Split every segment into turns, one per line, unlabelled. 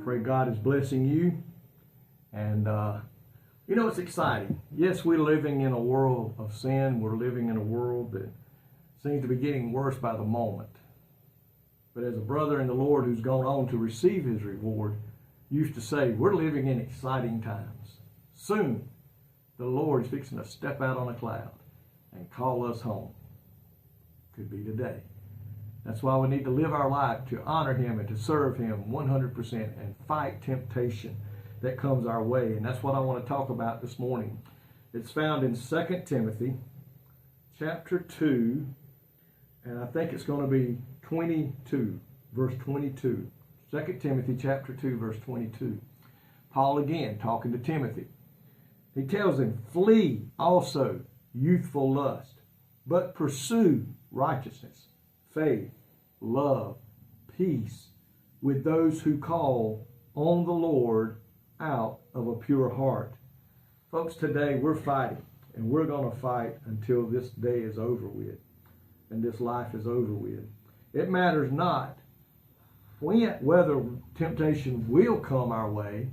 Pray God is blessing you. And, you know, it's exciting. Yes, we're living in a world of sin. We're living in a world that seems to be getting worse by the moment. But as a brother in the Lord who's gone on to receive his reward used to say, we're living in exciting times. Soon, the Lord's fixing to step out on a cloud and call us home. Could be today. That's why we need to live our life to honor him and to serve him 100% and fight temptation that comes our way. And that's what I want to talk about this morning. It's found in 2 Timothy chapter 2, and I think it's going to be 22, verse 22. 2 Timothy chapter 2, verse 22. Paul again talking to Timothy. He tells him, flee also youthful lust, but pursue righteousness, faith, love, peace with those who call on the Lord out of a pure heart. Folks, today we're fighting, and we're going to fight until this day is over with and this life is over with. It matters not whether temptation will come our way.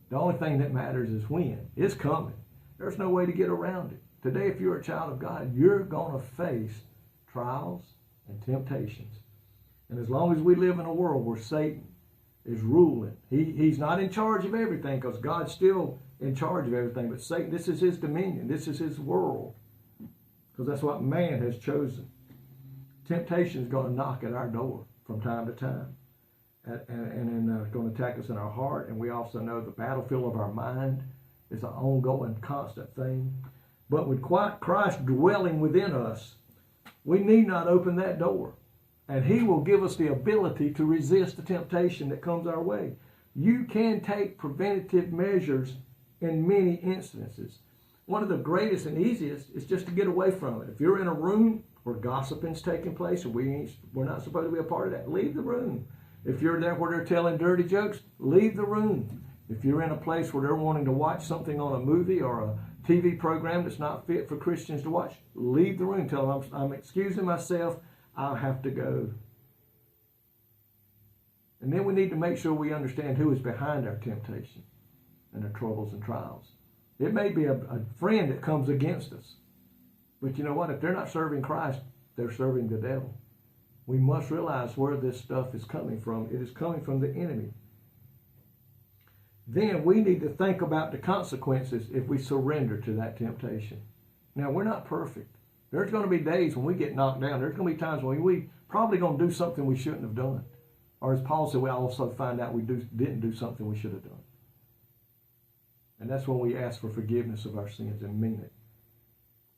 The only thing that matters is when. It's coming. There's no way to get around it. Today, if you're a child of God, you're going to face trials and temptations. And as long as we live in a world where Satan is ruling, he's not in charge of everything, because God's still in charge of everything. But Satan, this is his dominion. This is his world, because that's what man has chosen. Temptation is going to knock at our door from time to time. And it's going to attack us in our heart. And we also know the battlefield of our mind is an ongoing, constant thing. But with Christ dwelling within us, we need not open that door. And he will give us the ability to resist the temptation that comes our way. You can take preventative measures in many instances. One of the greatest and easiest is just to get away from it. If you're in a room where gossiping's taking place and we're not supposed to be a part of that, leave the room. If you're there where they're telling dirty jokes, leave the room. If you're in a place where they're wanting to watch something on a movie or a TV program that's not fit for Christians to watch, leave the room. Tell them, I'm excusing myself. I'll have to go. And then we need to make sure we understand who is behind our temptation and our troubles and trials. It may be a friend that comes against us. But you know what? If they're not serving Christ, they're serving the devil. We must realize where this stuff is coming from. It is coming from the enemy. Then we need to think about the consequences if we surrender to that temptation. Now, we're not perfect. There's going to be days when we get knocked down. There's going to be times when we probably going to do something we shouldn't have done. Or as Paul said, we also find out we didn't do something we should have done. And that's when we ask for forgiveness of our sins and mean it.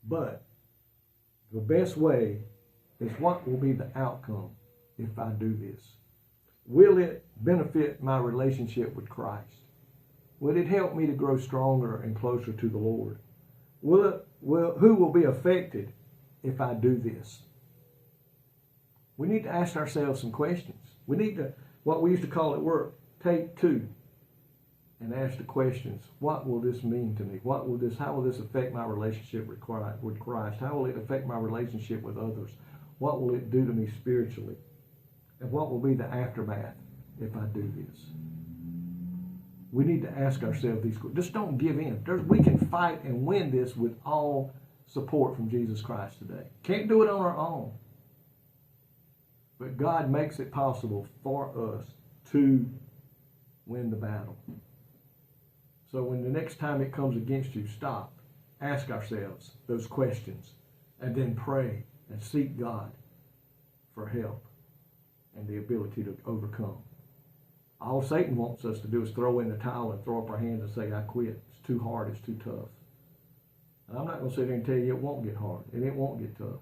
But the best way is, what will be the outcome if I do this? Will it benefit my relationship with Christ? Will it help me to grow stronger and closer to the Lord? Who will be affected if I do this? We need to ask ourselves some questions. We need to, what we used to call at work, take two and ask the questions. What will this mean to me? How will this affect my relationship with Christ? How will it affect my relationship with others? What will it do to me spiritually? And what will be the aftermath if I do this? We need to ask ourselves these questions. Just don't give in. We can fight and win this with all support from Jesus Christ today. Can't do it on our own. But God makes it possible for us to win the battle. So when the next time it comes against you, stop. Ask ourselves those questions. And then pray and seek God for help and the ability to overcome. All Satan wants us to do is throw in the towel and throw up our hands and say, I quit. It's too hard. It's too tough. And I'm not going to sit here and tell you it won't get hard and it won't get tough.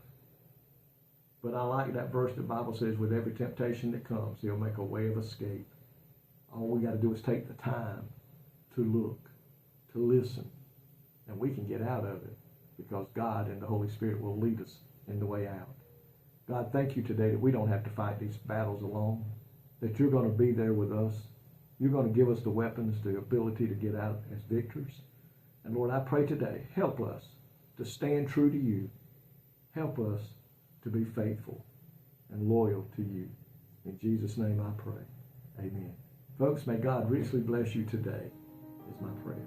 But I like that verse the Bible says, with every temptation that comes, he'll make a way of escape. All we got to do is take the time to look, to listen, and we can get out of it because God and the Holy Spirit will lead us in the way out. God, thank you today that we don't have to fight these battles alone, that you're going to be there with us. You're going to give us the weapons, the ability to get out as victors. And Lord, I pray today, help us to stand true to you. Help us to be faithful and loyal to you. In Jesus' name I pray. Amen. Folks, may God richly bless you today, is my prayer.